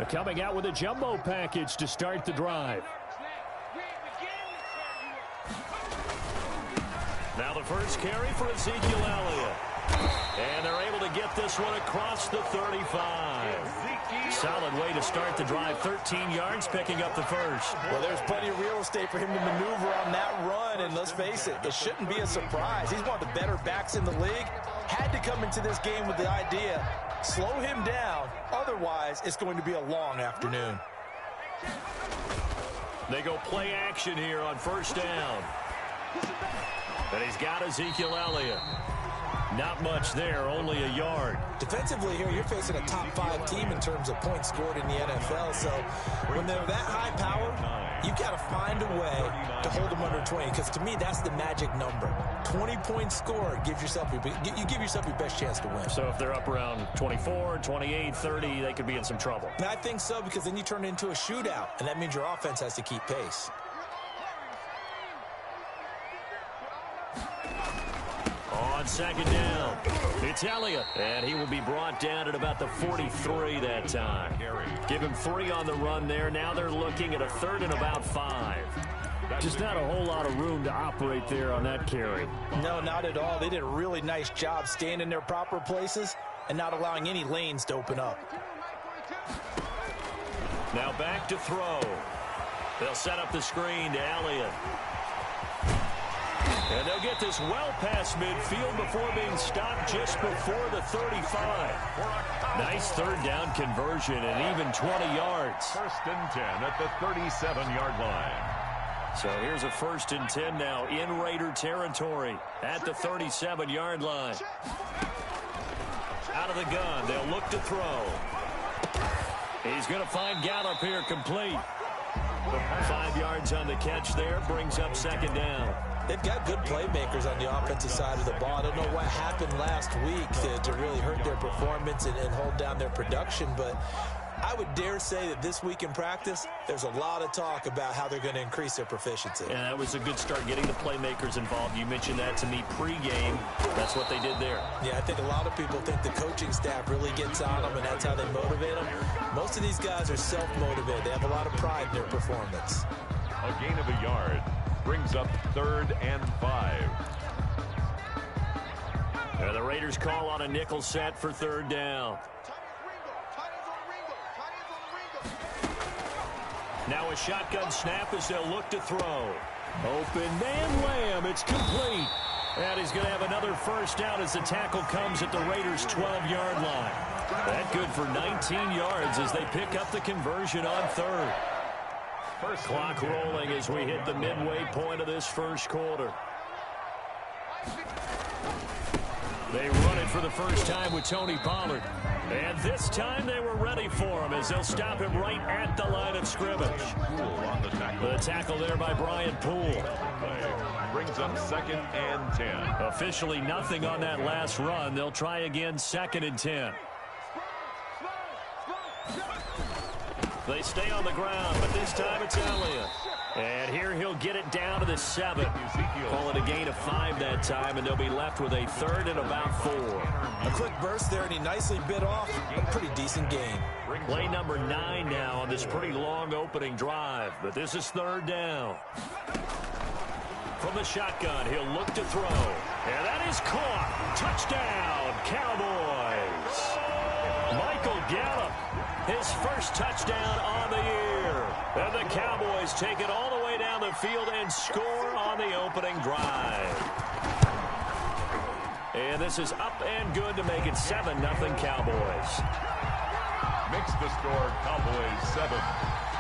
Coming out with a jumbo package to start the drive. Now the first carry for Ezekiel Elliott. And they're able to get this one across the 35. Solid way to start the drive. 13 yards, picking up the first. Well, there's plenty of real estate for him to maneuver on that run. And let's face it, it shouldn't be a surprise. He's one of the better backs in the league. Had to come into this game with the idea, slow him down. Otherwise, it's going to be a long afternoon. They go play action here on first down. And he's got Ezekiel Elliott. Not much there, only a yard. Defensively here, you're facing a top 5 team in terms of points scored in the NFL. So when they're that high powered, you've got to find a way to hold them under 20. Because to me, that's the magic number. 20 points scored, you give yourself your best chance to win. So if they're up around 24, 28, 30, they could be in some trouble. And I think so, because then you turn it into a shootout. And that means your offense has to keep pace. On second down, it's Elliott, and he will be brought down at about the 43 that time. Give him 3 on the run there. Now they're looking at a 3rd and about 5. Just not a whole lot of room to operate there on that carry. No, not at all. They did a really nice job staying in their proper places and not allowing any lanes to open up. Now back to throw. They'll set up the screen to Elliott. And they'll get this well past midfield before being stopped just before the 35. Nice 3rd down conversion and even 20 yards. 1st and 10 at the 37-yard line. So here's a 1st and 10 now in Raider territory at the 37-yard line. Out of the gun, they'll look to throw. He's going to find Gallup here complete. 5 yards on the catch there, brings up 2nd down. They've got good playmakers on the offensive side of the ball. I don't know what happened last week to really hurt their performance and hold down their production, but I would dare say that this week in practice, there's a lot of talk about how they're going to increase their proficiency. And that was a good start, getting the playmakers involved. You mentioned that to me pregame. That's what they did there. Yeah, I think a lot of people think the coaching staff really gets on them, and that's how they motivate them. Most of these guys are self-motivated. They have a lot of pride in their performance. A gain of a yard brings up 3rd and 5. And the Raiders call on a nickel set for 3rd down. Now a shotgun snap as they'll look to throw. Open man Lamb. It's complete. And he's going to have another 1st down as the tackle comes at the Raiders' 12-yard line. That good for 19 yards as they pick up the conversion on 3rd. Clock rolling as we hit the midway point of this 1st quarter. They run it for the first time with Tony Pollard. And this time they were ready for him as they'll stop him right at the line of scrimmage. The tackle there by Brian Poole. Brings up 2nd and 10. Officially nothing on that last run. They'll try again 2nd and 10. They stay on the ground, but this time it's Elliott. And here he'll get it down to the 7. Call it a gain of 5 that time, and they'll be left with a 3rd and about 4. A quick burst there, and he nicely bit off a pretty decent gain. Play number 9 now on this pretty long opening drive, but this is 3rd down. From the shotgun, he'll look to throw. And that is caught. Touchdown, Cowboys. Michael Gallup, his 1st touchdown on the year. And the Cowboys take it all the way down the field and score on the opening drive. And this is up and good to make it 7-0 Cowboys. Makes the score Cowboys 7,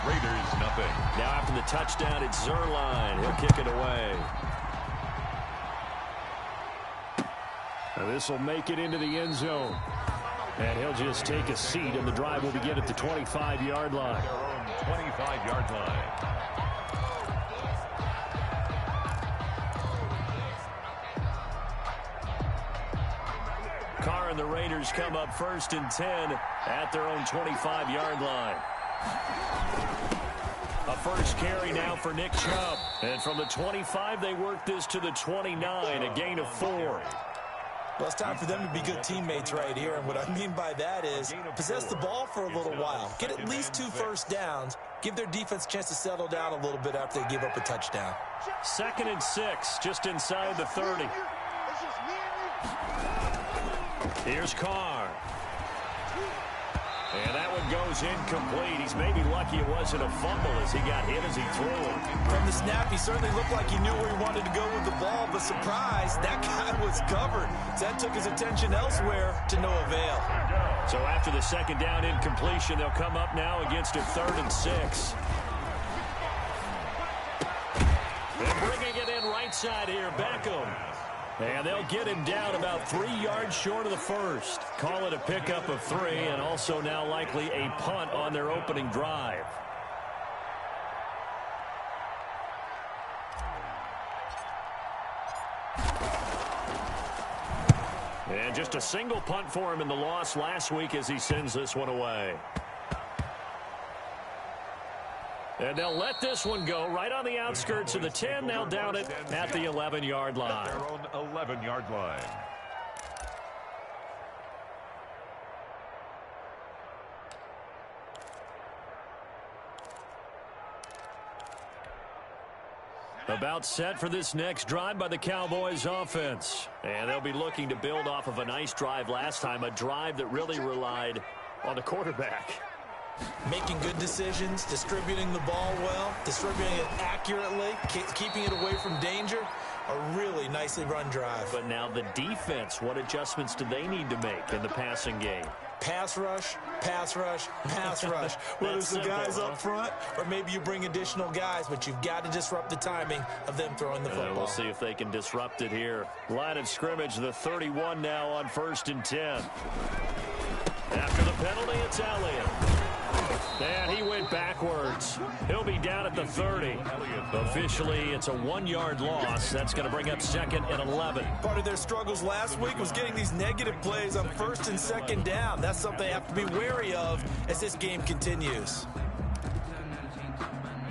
Raiders nothing. Now after the touchdown, it's Zerline. He'll kick it away. Now this will make it into the end zone. And he'll just take a seat, and the drive will begin at the 25-yard line. Their own 25-yard line. Carr and the Raiders come up 1st and 10 at their own 25-yard line. A 1st carry now for Nick Chubb. And from the 25, they work this to the 29, a gain of 4. Well, it's time for them to be good teammates right here, and what I mean by that is possess the ball for a little while. Get at least 2 first downs. Give their defense a chance to settle down a little bit after they give up a touchdown. 2nd and 6, just inside the 30. Here's Carr. And that one goes incomplete. He's maybe lucky it wasn't a fumble as he got hit as he threw it. From the snap, he certainly looked like he knew where he wanted to go with the ball, but surprise, that guy was covered. So that took his attention elsewhere to no avail. So after the 2nd down incompletion, they'll come up now against a 3rd and 6. And bringing it in right side here, Beckham. And they'll get him down about 3 yards short of the first. Call it a pickup of 3, and also now likely a punt on their opening drive. And just a single punt for him in the loss last week as he sends this one away. And they'll let this one go right on the outskirts of the 10. They'll down it at the 11-yard line. Their own 11-yard line. About set for this next drive by the Cowboys offense. And they'll be looking to build off of a nice drive last time, a drive that really relied on the quarterback. Making good decisions, distributing the ball well, distributing it accurately, keeping it away from danger. A really nicely run drive. But now the defense, what adjustments do they need to make in the passing game? Pass rush, pass rush, pass rush. Whether it's the guys up front or maybe you bring additional guys, but you've got to disrupt the timing of them throwing the football. We'll see if they can disrupt it here. Line of scrimmage, the 31 now on 1st and 10. After the penalty, it's Elliott. And he went backwards. He'll be down at the 30. Officially, it's a 1-yard loss. That's going to bring up 2nd and 11. Part of their struggles last week was getting these negative plays on 1st and 2nd down. That's something they have to be wary of as this game continues.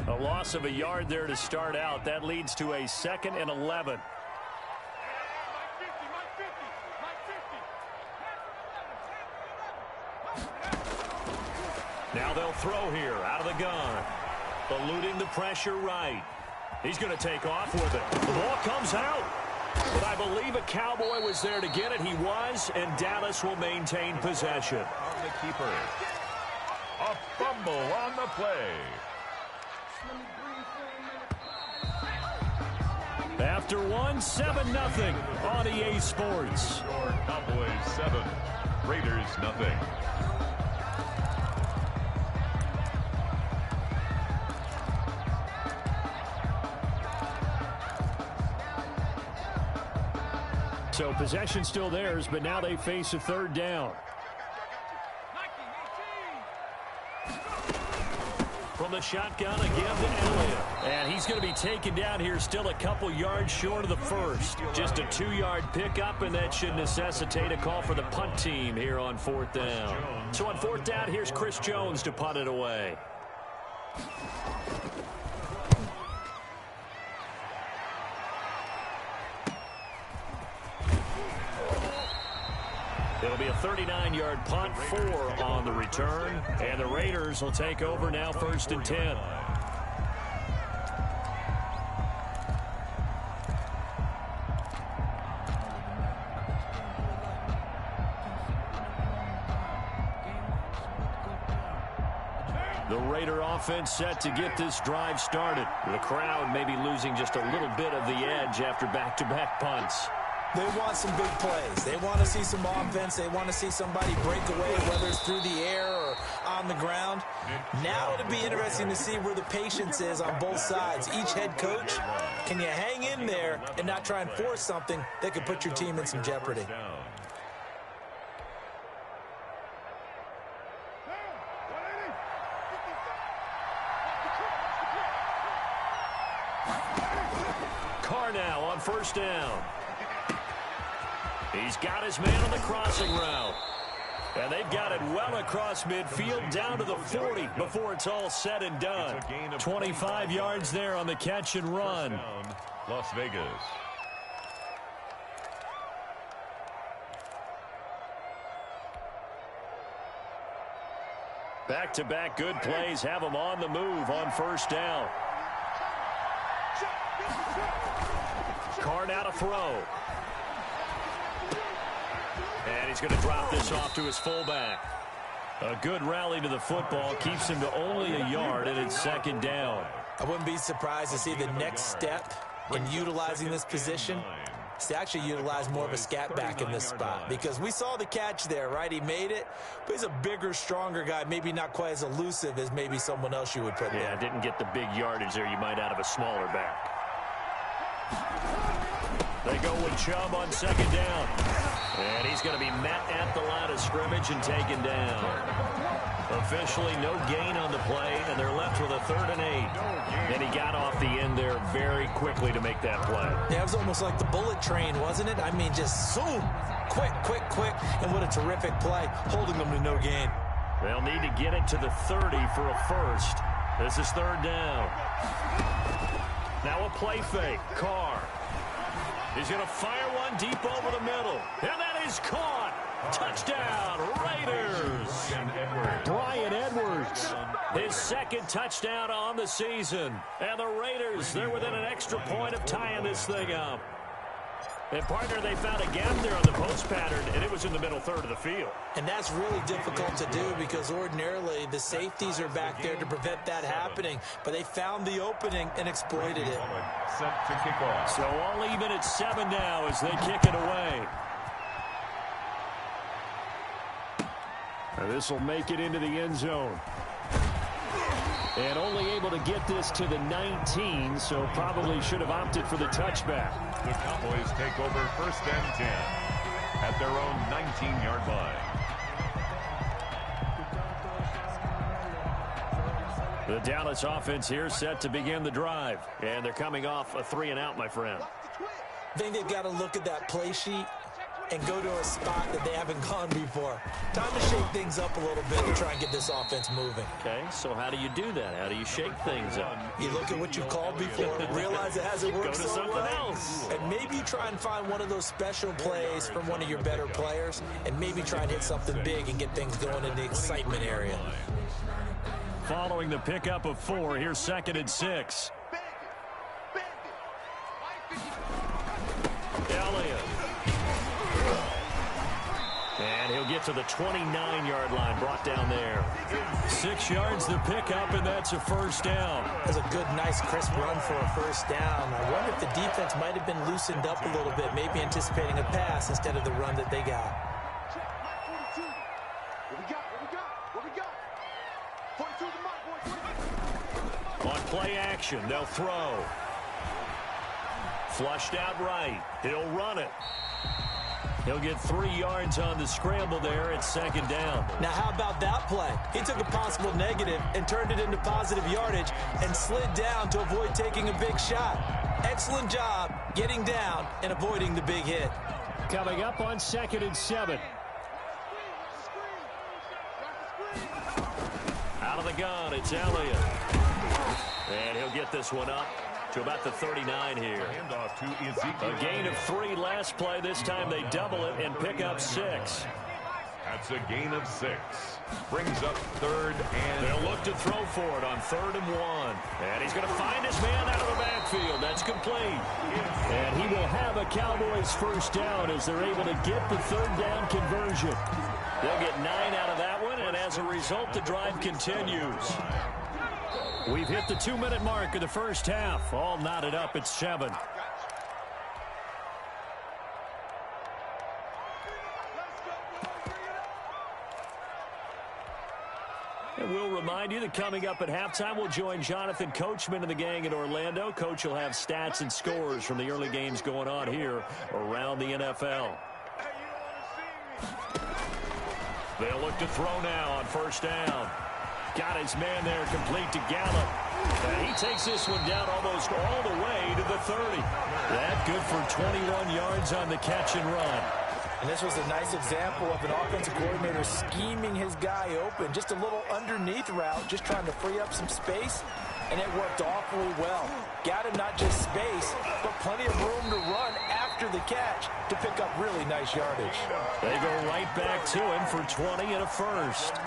A loss of a yard there to start out. That leads to a 2nd and 11. Now they'll throw here out of the gun. Eluding the pressure right. He's going to take off with it. The ball comes out. But I believe a Cowboy was there to get it. He was, and Dallas will maintain possession. On the keeper. A fumble on the play. After 7-0 on EA Sports. Cowboys 7, Raiders nothing. So possession still theirs, but now they face a 3rd down. From the shotgun again to Elliott. And he's going to be taken down here still a couple yards short of the first. Just a 2-yard pickup, and that should necessitate a call for the punt team here on 4th down. So on 4th down, here's Chris Jones to punt it away. It'll be a 39-yard punt, 4 on the return. And the Raiders will take over now 1st and 10. The Raider offense set to get this drive started. The crowd may be losing just a little bit of the edge after back-to-back punts. They want some big plays. They want to see some offense. They want to see somebody break away, whether it's through the air or on the ground. Now it'll be interesting to see where the patience is on both sides. Each head coach, can you hang in there and not try and force something that could put your team in some jeopardy? Carr now on 1st down. He's got his man on the crossing route. And they've got it well across midfield down to the 40 before it's all said and done. 25 yards there on the catch and run. Las Vegas. Back-to-back good plays have him on the move on first down. Carr now to throw. And he's going to drop this off to his fullback. A good rally to the football keeps him to only a yard, and it's second down. I wouldn't be surprised to see the next step in utilizing this position is to actually utilize more of a scat back in this spot, because we saw the catch there, right? He made it, but he's a bigger, stronger guy, maybe not quite as elusive as maybe someone else you would put there. Yeah, didn't get the big yardage there you might out of a smaller back. They go with Chubb on second down. And he's going to be met at the line of scrimmage and taken down. Officially no gain on the play, and they're left with a 3rd and 8. And he got off the end there very quickly to make that play. Yeah, it was almost like the bullet train, wasn't it? I mean, just zoom, quick, and what a terrific play, holding them to no gain. They'll need to get it to the 30 for a first. This is 3rd down. Now a play fake. Carr. He's going to fire one deep over the middle. And that is caught. Touchdown, Raiders. Bryan Edwards. His 2nd touchdown on the season. And the Raiders, they're within an extra point of tying this thing up. And, partner, they found a gap there on the post pattern, and it was in the middle 3rd of the field. And that's really difficult to do because ordinarily the safeties are back there to prevent that happening. But they found the opening and exploited it. Set to kick off. So all even at 7 now as they kick it away. This will make it into the end zone. And only able to get this to the 19, so probably should have opted for the touchback. The Cowboys take over 1st and 10 at their own 19-yard line. The Dallas offense here set to begin the drive. And they're coming off a 3-and-out, my friend. I think they've got to look at that play sheet and go to a spot that they haven't gone before. Time to shake things up a little bit and try and get this offense moving. Okay, so how do you do that? How do you shake things up? You look at what you've called before, realize it hasn't worked Go to so something well, else. and maybe you try and find one of those special plays from one of your better players, and maybe try and hit something big and get things going in the excitement area. Following the pickup of 4, here's 2nd and 6. Elliott. And he'll get to the 29-yard line, brought down there. 6 yards the pickup, and that's a 1st down. That's a good, nice, crisp run for a 1st down. I wonder if the defense might have been loosened up a little bit, maybe anticipating a pass instead of the run that they got. On play action, they'll throw. Flushed out right. He'll run it. He'll get 3 yards on the scramble there at 2nd down. Now, how about that play? He took a possible negative and turned it into positive yardage and slid down to avoid taking a big shot. Excellent job getting down and avoiding the big hit. Coming up on 2nd and 7. Out of the gun, it's Elliott. And he'll get this one up to about the 39 here. Handoff to Ezekiel. A gain of 3 last play. This time they double it and pick up 6. That's a gain of 6. Brings up 3rd and... They'll look to throw for it on 3rd and 1. And he's going to find his man out of the backfield. That's complete. And he will have a Cowboys 1st down as they're able to get the 3rd down conversion. They'll get 9 out of that one, and as a result, the drive continues. We've hit the 2-minute mark of the 1st half. All knotted up at 7. And we'll remind you that coming up at halftime, we'll join Jonathan Coachman and the gang in Orlando. Coach will have stats and scores from the early games going on here around the NFL. They'll look to throw now on 1st down. Got his man there, complete to Gallup. And he takes this one down almost all the way to the 30. That good for 21 yards on the catch and run. And this was a nice example of an offensive coordinator scheming his guy open. Just a little underneath route, just trying to free up some space. And it worked awfully well. Got him not just space, but plenty of room to run after the catch to pick up really nice yardage. They go right back to him for 20 and a 1st.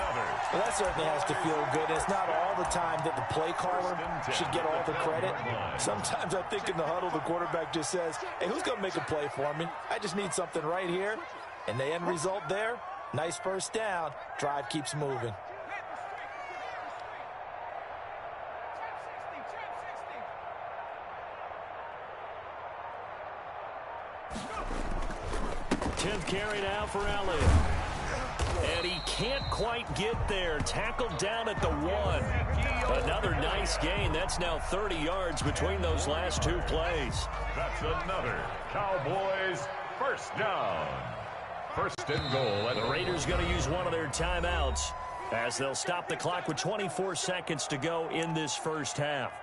Well, that certainly has to feel good. It's not all the time that the play caller should get all the credit. Sometimes I think in the huddle, the quarterback just says, hey, who's going to make a play for me? I just need something right here. And the end result there, nice first down. Drive keeps moving. Tenth carry now for Elliott. And he can't quite get there. Tackled down at the 1. Another nice gain. That's now 30 yards between those last 2 plays. That's another Cowboys first down. First and goal. The Raiders going to use one of their timeouts as they'll stop the clock with 24 seconds to go in this first half.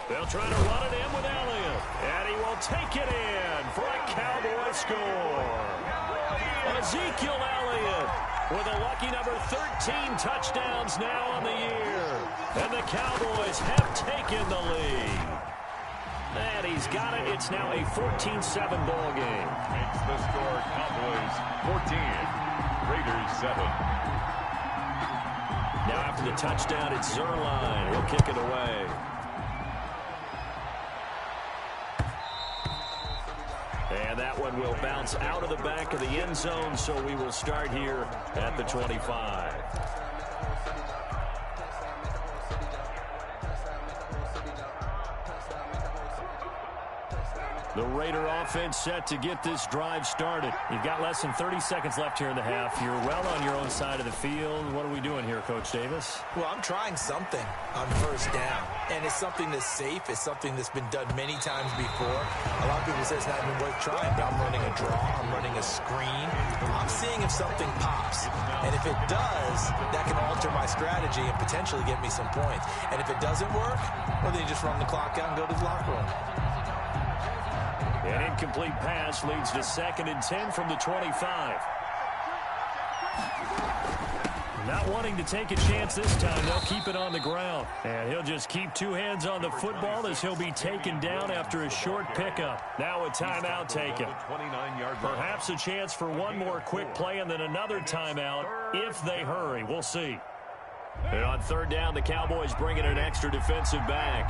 They'll try to run it in with Elliott, and he will take it in for a Cowboy score. Ezekiel Elliott with a lucky number 13 touchdowns now on the year. And the Cowboys have taken the lead. And he's got it. It's now a 14-7 ball game. Makes the score Cowboys 14, Raiders 7. Now after the touchdown, it's Zerline. He'll kick it away. And that one will bounce out of the back of the end zone, so we will start here at the 25. The Raider offense set to get this drive started. You've got less than 30 seconds left here in the half. You're well on your own side of the field. What are we doing here, Coach Davis? Well, I'm trying something on first down. And it's something that's safe. It's something that's been done many times before. A lot of people say it's not even worth trying, but I'm running a draw. I'm running a screen. I'm seeing if something pops. And if it does, that can alter my strategy and potentially get me some points. And if it doesn't work, well, then you just run the clock out and go to the locker room. An incomplete pass leads to 2nd and 10 from the 25. Not wanting to take a chance this time, they'll keep it on the ground. And he'll just keep 2 hands on the football as he'll be taken down after a short pickup. Now a timeout taken. Perhaps a chance for one more quick play and then another timeout if they hurry. We'll see. And on 3rd down, the Cowboys bring in an extra defensive back.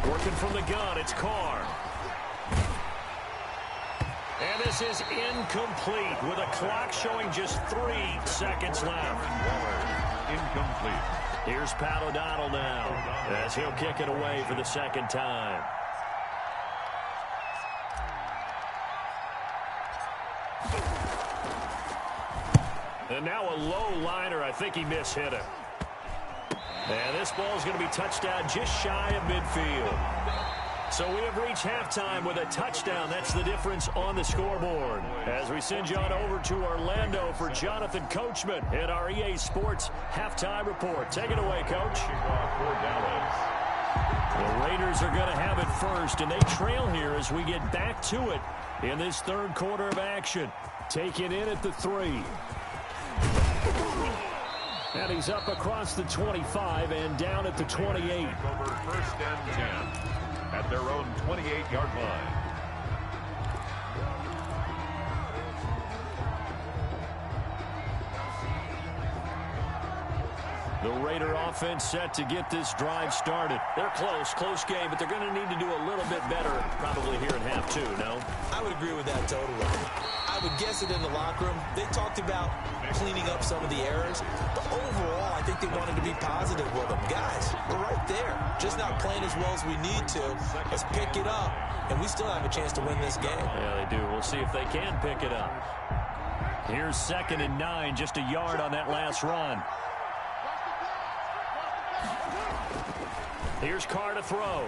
Working from the gun, it's Carr. And this is incomplete with a clock showing just 3 seconds left. Incomplete. Here's Pat O'Donnell now as he'll kick it away for the 2nd time. And now a low liner. I think he mishit it. And this ball is going to be touched down just shy of midfield. So we have reached halftime with a touchdown. That's the difference on the scoreboard. As we send you on over to Orlando for Jonathan Coachman in our EA Sports Halftime Report. Take it away, Coach. The Raiders are going to have it first, and they trail here as we get back to it in this 3rd quarter of action. Taken in at the 3. And he's up across the 25 and down at the 28. Over 1st and 10 at their own 28-yard line. The Raider offense set to get this drive started. They're close game, but they're going to need to do a little bit better probably here in half 2, no? I would agree with that totally. I would guess it in the locker room. They talked about cleaning up some of the errors, but overall, I think they wanted to be positive with them. Guys, we're right there. Just not playing as well as we need to. Let's pick it up, and we still have a chance to win this game. Yeah, they do. We'll see if they can pick it up. Here's 2nd and 9, just a yard on that last run. Here's Carr to throw.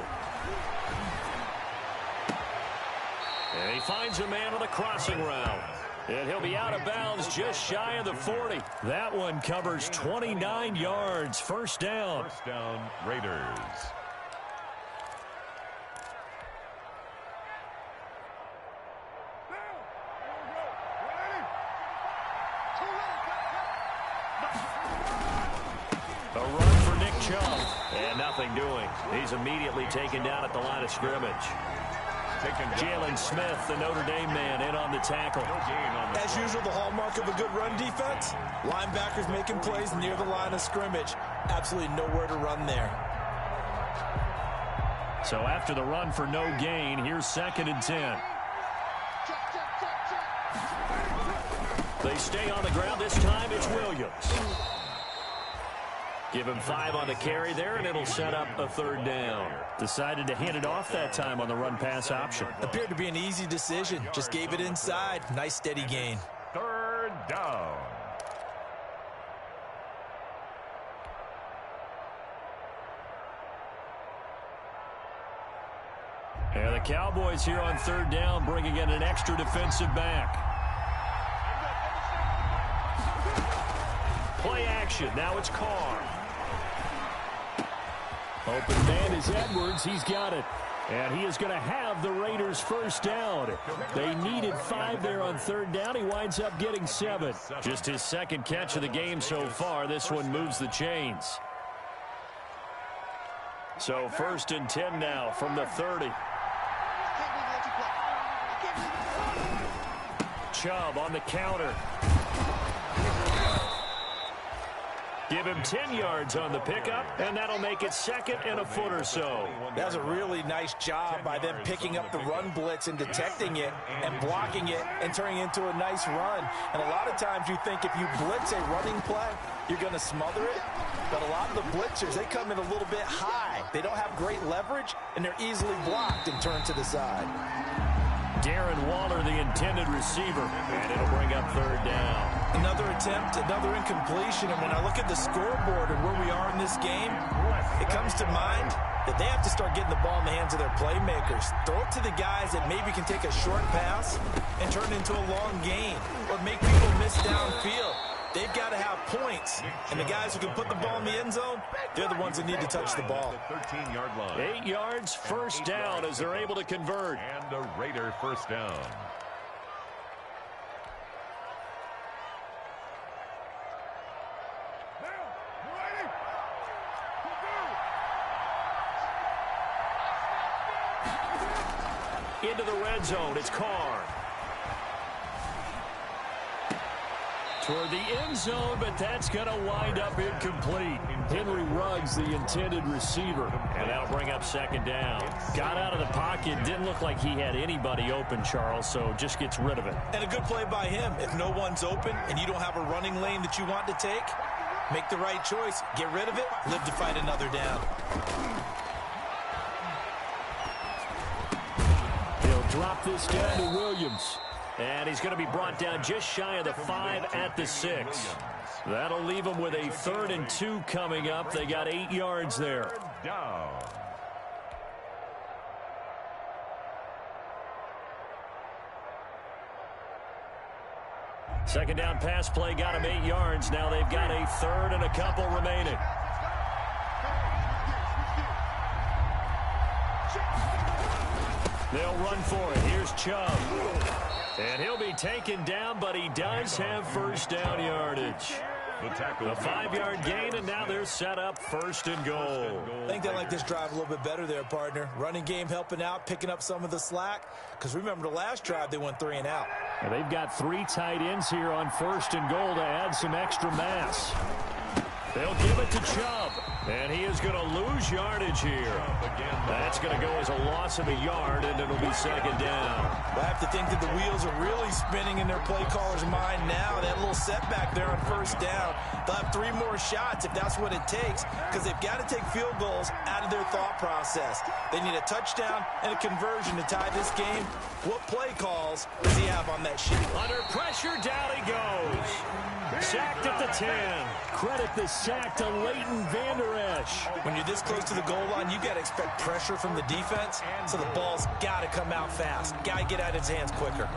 And he finds a man on the crossing route. And he'll be out of bounds just shy of the 40. That one covers 29 yards. 1st down. 1st down, Raiders. Chubb. And nothing doing. He's immediately taken down at the line of scrimmage. Jalen Smith, the Notre Dame man, in on the tackle. As usual, the hallmark of a good run defense, linebackers making plays near the line of scrimmage. Absolutely nowhere to run there. So after the run for no gain, here's 2nd and 10. They stay on the ground. This time it's Williams. Give him 5 on the carry there, and it'll set up a 3rd down. Decided to hand it off that time on the run-pass option. Appeared to be an easy decision. Just gave it inside. Nice, steady gain. 3rd down. And the Cowboys here on 3rd down, bringing in an extra defensive back. Play action. Now it's Carr. Open man is Edwards. He's got it. And he is going to have the Raiders 1st down. They needed 5 there on 3rd down. He winds up getting 7. Just his 2nd catch of the game so far. This one moves the chains. So 1st and 10 now from the 30. Chubb on the counter. Give him 10 yards on the pickup, and that'll make it 2nd and a foot or so. That's a really nice job by them picking up the run blitz and detecting it and blocking it and turning it into a nice run. And a lot of times you think if you blitz a running play, you're going to smother it. But a lot of the blitzers, they come in a little bit high. They don't have great leverage, and they're easily blocked and turned to the side. Darren Waller, the intended receiver, and it'll bring up 3rd down. Another attempt, another incompletion, and when I look at the scoreboard and where we are in this game, it comes to mind that they have to start getting the ball in the hands of their playmakers. Throw it to the guys that maybe can take a short pass and turn it into a long gain or make people miss downfield. They've got to have points, and the guys who can put the ball in the end zone, they're the ones that need to touch the ball. 13-yard line. 8 yards, 1st down as they're able to convert. And a Raider 1st down. Into the red zone, it's Carr. Toward the end zone, but that's going to wind up incomplete. Henry Ruggs, the intended receiver, and that'll bring up 2nd down. Got out of the pocket, didn't look like he had anybody open, Charles, so just gets rid of it. And a good play by him. If no one's open and you don't have a running lane that you want to take, make the right choice. Get rid of it, live to fight another down. He'll drop this down to Williams. And he's going to be brought down just shy of the 5 at the 6. That'll leave him with a 3rd and 2 coming up. They got 8 yards there. Down. Second down pass play got him 8 yards. Now they've got a 3rd and a couple remaining. They'll run for it. Here's Chubb. And he'll be taken down, but he does have 1st down yardage. A 5-yard gain, and now they're set up 1st and goal. I think they like this drive a little bit better there, partner. Running game helping out, picking up some of the slack. Because remember, the last drive, they went 3 and out. And they've got 3 tight ends here on 1st and goal to add some extra mass. They'll give it to Chubb. And he is going to lose yardage here. That's going to go as a loss of a yard, and it'll be 2nd down. I have to think that the wheels are really spinning in their play caller's mind now. That little setback there on 1st down. They'll have 3 more shots if that's what it takes, because they've got to take field goals out of their thought process. They need a touchdown and a conversion to tie this game. What play calls does he have on that sheet? Under pressure, down he goes. Sacked at the 10. Credit the sack to Leighton Vander Esch. When you're this close to the goal line, you got to expect pressure from the defense, so the ball's got to come out fast. Got to get out of his hands quicker.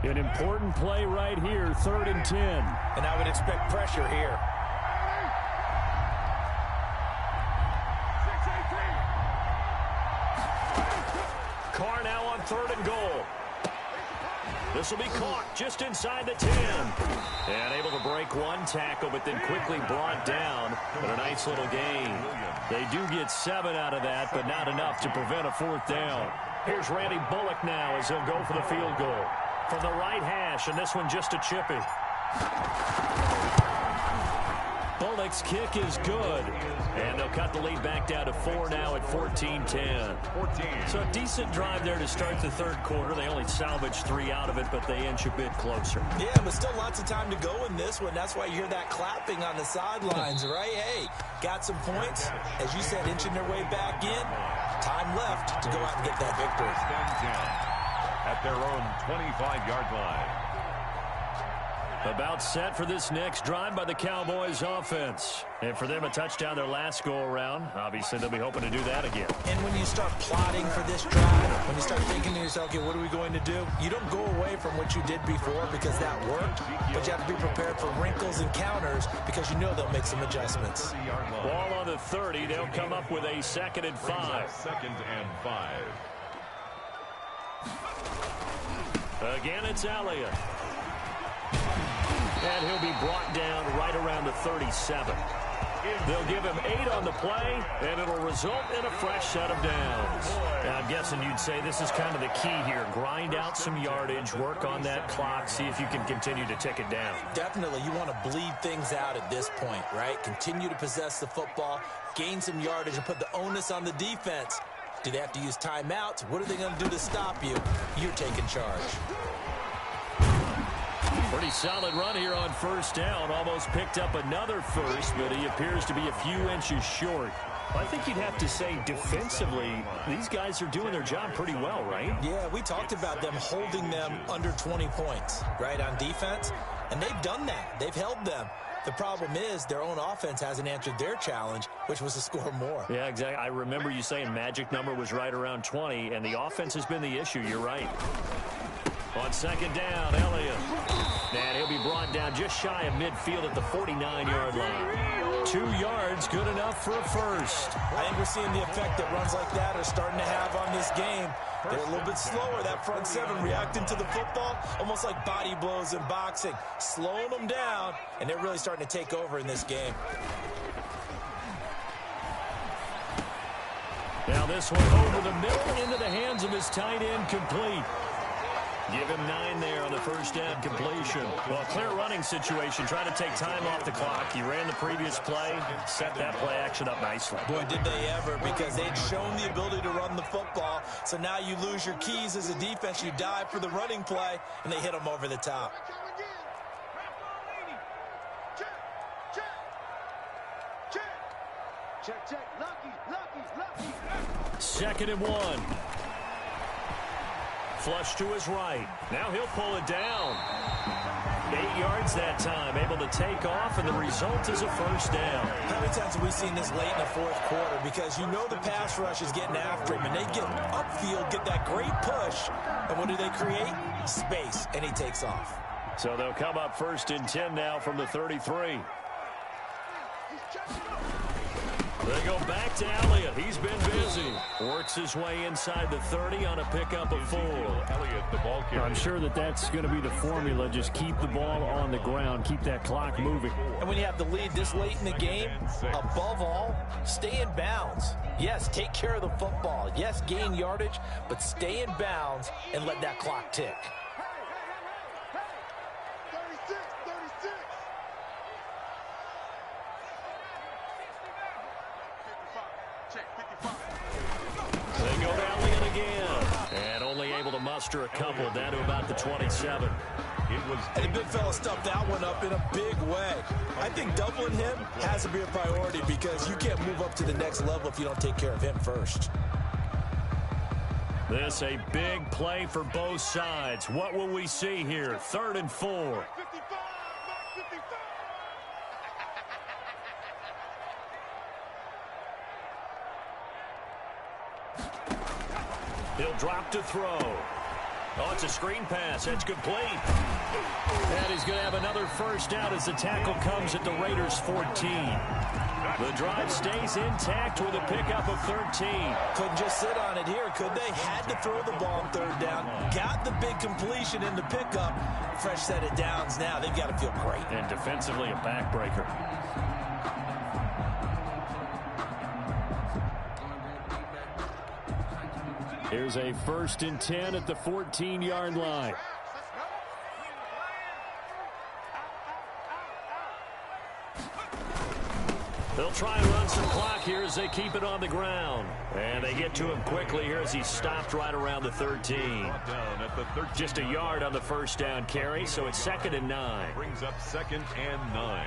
An important play right here, 3rd and 10. And I would expect pressure here. This will be caught just inside the 10. And able to break one tackle, but then quickly brought down. But a nice little gain. They do get 7 out of that, but not enough to prevent a 4th down. Here's Randy Bullock now as he'll go for the field goal. From the right hash, and this one just a chippy. Bullock's kick is good. And they'll cut the lead back down to 4 now at 14-10. So a decent drive there to start the 3rd quarter. They only salvaged 3 out of it, but they inch a bit closer. Yeah, but still lots of time to go in this one. That's why you hear that clapping on the sidelines, right? Hey, got some points. As you said, inching their way back in. Time left to go out and get that victory. At their own 25-yard line. About set for this next drive by the Cowboys offense. And for them, a touchdown their last go-around. Obviously, they'll be hoping to do that again. And when you start plotting for this drive, when you start thinking to yourself, okay, what are we going to do? You don't go away from what you did before because that worked, but you have to be prepared for wrinkles and counters because you know they'll make some adjustments. Ball on the 30. They'll come up with a 2nd and 5. 2nd and 5. Again, it's Elliott. And he'll be brought down right around the 37. They'll give him 8 on the play, and it'll result in a fresh set of downs. Now, I'm guessing you'd say this is kind of the key here. Grind out some yardage, work on that clock, see if you can continue to tick it down. Definitely. You want to bleed things out at this point, right? Continue to possess the football, gain some yardage, and put the onus on the defense. Do they have to use timeouts? What are they going to do to stop you? You're taking charge. Pretty solid run here on 1st down. Almost picked up another first, but he appears to be a few inches short. I think you'd have to say defensively, these guys are doing their job pretty well, right? Yeah, we talked about them holding them under 20 points, right, on defense. And they've done that. They've held them. The problem is their own offense hasn't answered their challenge, which was to score more. Yeah, exactly. I remember you saying magic number was right around 20, and the offense has been the issue. You're right. On 2nd down, Elliott. And he'll be brought down just shy of midfield at the 49-yard line. 2 yards, good enough for a first. I think we're seeing the effect that runs like that are starting to have on this game. They're a little bit slower, that front 7, reacting to the football, almost like body blows in boxing, slowing them down, and they're really starting to take over in this game. Now this one over the middle into the hands of his tight end, complete. Give him 9 there on the first down completion. Well, clear running situation, trying to take time off the clock. He ran the previous play, set that play action up nicely. Boy, did they ever, because they'd shown the ability to run the football. So now you lose your keys as a defense. You dive for the running play, and they hit them over the top. Check. Lucky. 2nd and 1. Flush to his right. Now he'll pull it down. 8 yards that time, able to take off, and the result is a first down. How many times have we seen this late in the 4th quarter? Because you know the pass rush is getting after him, and they get upfield, get that great push, and what do they create? Space, and he takes off. So they'll come up 1st and 10 now from the 33. They go back to Elliott. He's been busy. Works his way inside the 30 on a pickup of 4. Elliott, the ball carrier. I'm sure that's going to be the formula. Just keep the ball on the ground. Keep that clock moving. And when you have the lead this late in the game, above all, stay in bounds. Yes, take care of the football. Yes, gain yardage, but stay in bounds and let that clock tick. They go to Elliott again. And only able to muster a couple down to about the 27. And the big fella stuffed that one up in a big way. I think doubling him has to be a priority because you can't move up to the next level if you don't take care of him first. This a big play for both sides. What will we see here? 3rd and 4. He'll drop to throw. Oh, it's a screen pass. That's complete. And he's going to have another first down as the tackle comes at the Raiders' 14. The drive stays intact with a pickup of 13. Couldn't just sit on it here, could they? Had to throw the ball on third down. Got the big completion in the pickup. Fresh set of downs now. They've got to feel great. And defensively, a backbreaker. Here's a 1st and 10 at the 14-yard line. They'll try and run some clock here as they keep it on the ground. And they get to him quickly here as he stopped right around the 13. Just a yard on the first down carry, so it's 2nd and 9. Brings up 2nd and 9.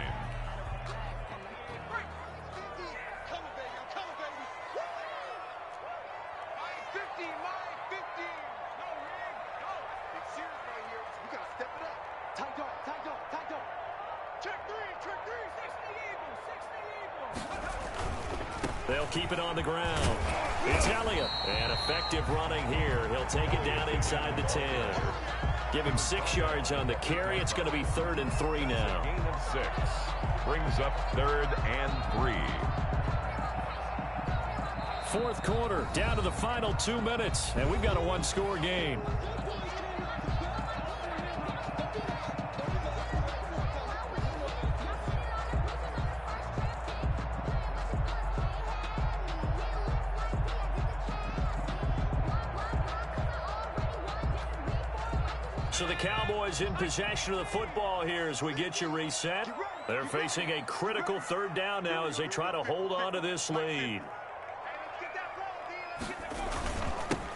They'll keep it on the ground. It's Elliott. And effective running here. He'll take it down inside the 10. Give him 6 yards on the carry. It's going to be 3rd and 3 now. Gain of 6. Brings up 3rd and 3. 4th quarter, down to the final 2 minutes. And we've got a one-score game. So the Cowboys in possession of the football here as we get you reset. They're facing a critical 3rd down now as they try to hold on to this lead.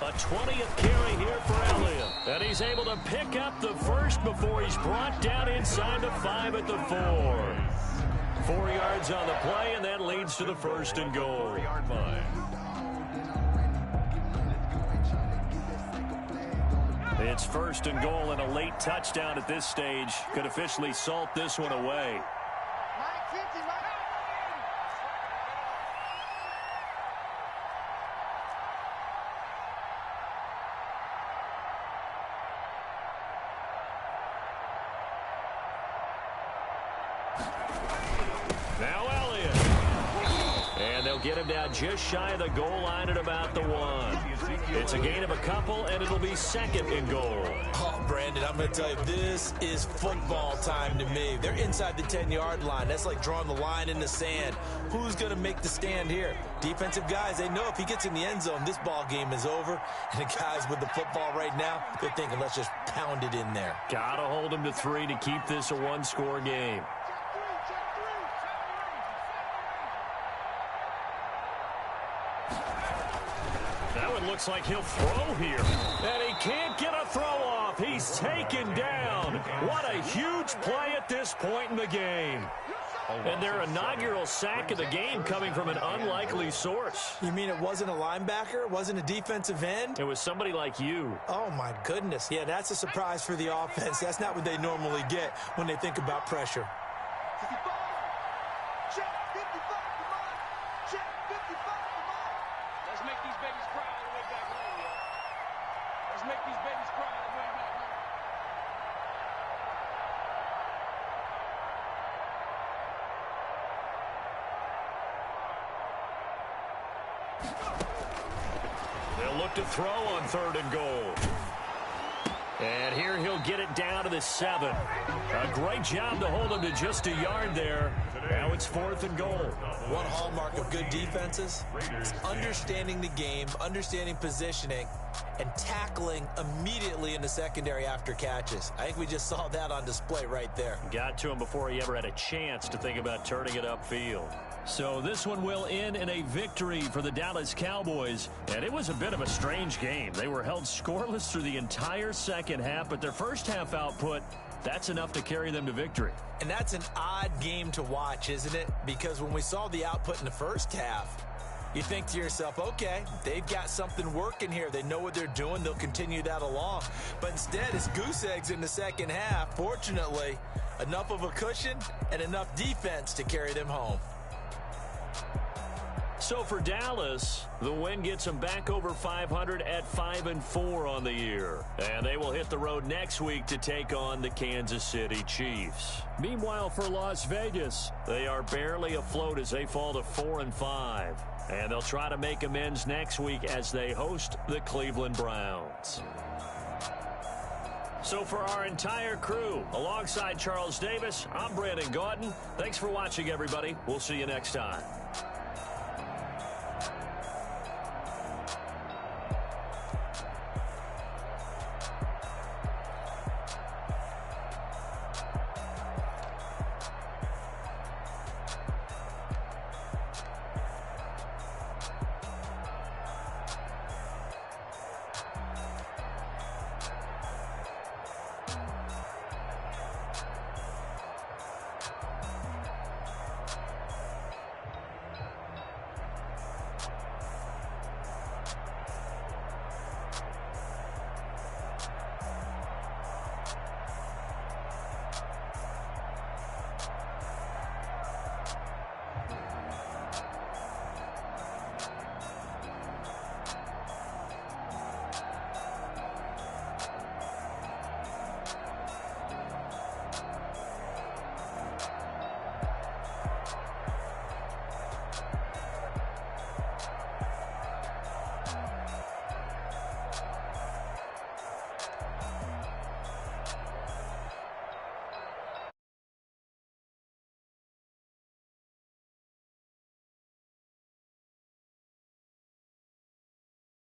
A 20th carry here for Elliott. And he's able to pick up the first before he's brought down inside the 5 at the 4. 4 yards on the play, and that leads to the 1st and goal. 4-yard line. It's 1st and goal, and a late touchdown at this stage could officially salt this one away. Now Elliott. And they'll get him down just shy of the goal line at about the 1. It's a gain of a couple, and it'll be 2nd and goal. Oh, Brandon, I'm going to tell you, this is football time to me. They're inside the 10-yard line. That's like drawing the line in the sand. Who's going to make the stand here? Defensive guys, they know if he gets in the end zone, this ball game is over. And the guys with the football right now, they're thinking, let's just pound it in there. Got to hold him to 3 to keep this a one-score game. Looks like he'll throw here. And he can't get a throw off. He's taken down. What a huge play at this point in the game. And their inaugural sack of the game coming from an unlikely source. You mean it wasn't a linebacker? It wasn't a defensive end? It was somebody like you. Oh, my goodness. Yeah, that's a surprise for the offense. That's not what they normally get when they think about pressure. They'll look to throw on 3rd and goal. And here he'll get it down to the 7. A great job to hold him to just a yard there. Now it's 4th and goal. One hallmark of good defenses is understanding the game, understanding positioning, and tackling immediately in the secondary after catches. I think we just saw that on display right there. Got to him before he ever had a chance to think about turning it upfield. So this one will end in a victory for the Dallas Cowboys. And it was a bit of a strange game. They were held scoreless through the entire second half, but their first half output, that's enough to carry them to victory. And that's an odd game to watch, isn't it? Because when we saw the output in the first half, you think to yourself, okay, they've got something working here. They know what they're doing. They'll continue that along. But instead, it's goose eggs in the second half. Fortunately, enough of a cushion and enough defense to carry them home. So for Dallas, the win gets them back over 500 at 5-4 on the year. And they will hit the road next week to take on the Kansas City Chiefs. Meanwhile, for Las Vegas, they are barely afloat as they fall to 4-5. And they'll try to make amends next week as they host the Cleveland Browns. So for our entire crew, alongside Charles Davis, I'm Brandon Gaudin. Thanks for watching, everybody. We'll see you next time.